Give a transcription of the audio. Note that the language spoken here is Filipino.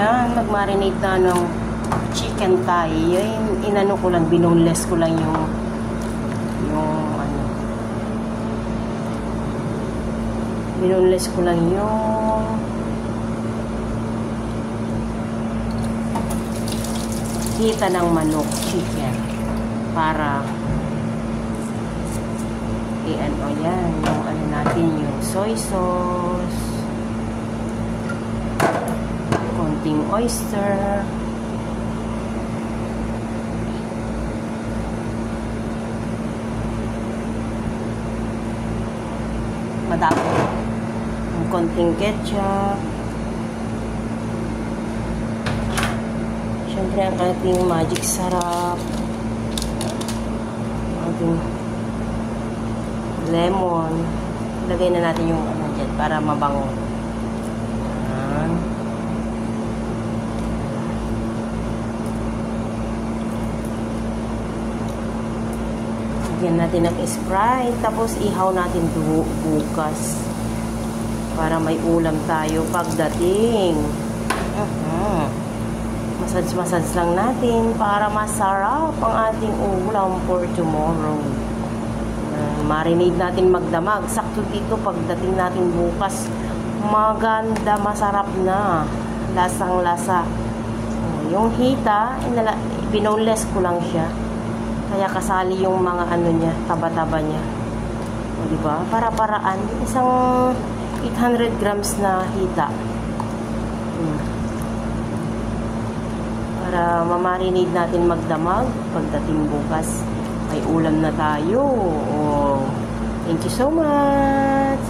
Ayan, nag-marinate na ng chicken thigh. Inano ko lang, binoneless ko lang yung ano. Binoneless ko lang yung hita ng manok, chicken. Para i-ano yan, yung ano natin, yung soy sauce, konting oyster, madami, yung konting ketchup, syempre ang ating magic sarap, ating lemon. Lagay na natin yung ano dyan para mabango. Ayan. Lagyan natin ng Sprite. Tapos ihaw natin bukas. Para may ulam tayo pagdating. Massage lang natin para masarap ang ating ulam for tomorrow. Marinate natin magdamag. Sakto dito pagdating natin bukas. Maganda, masarap na. Lasang-lasa. Yung hita, binoneless ko lang siya. Kaya kasali yung mga ano niya, taba-taba niya. O, diba? Para-paraan. Isang 800 grams na hita. Para mamarinate natin magdamag pagdating bukas. May ulam na tayo. Oh, thank you so much.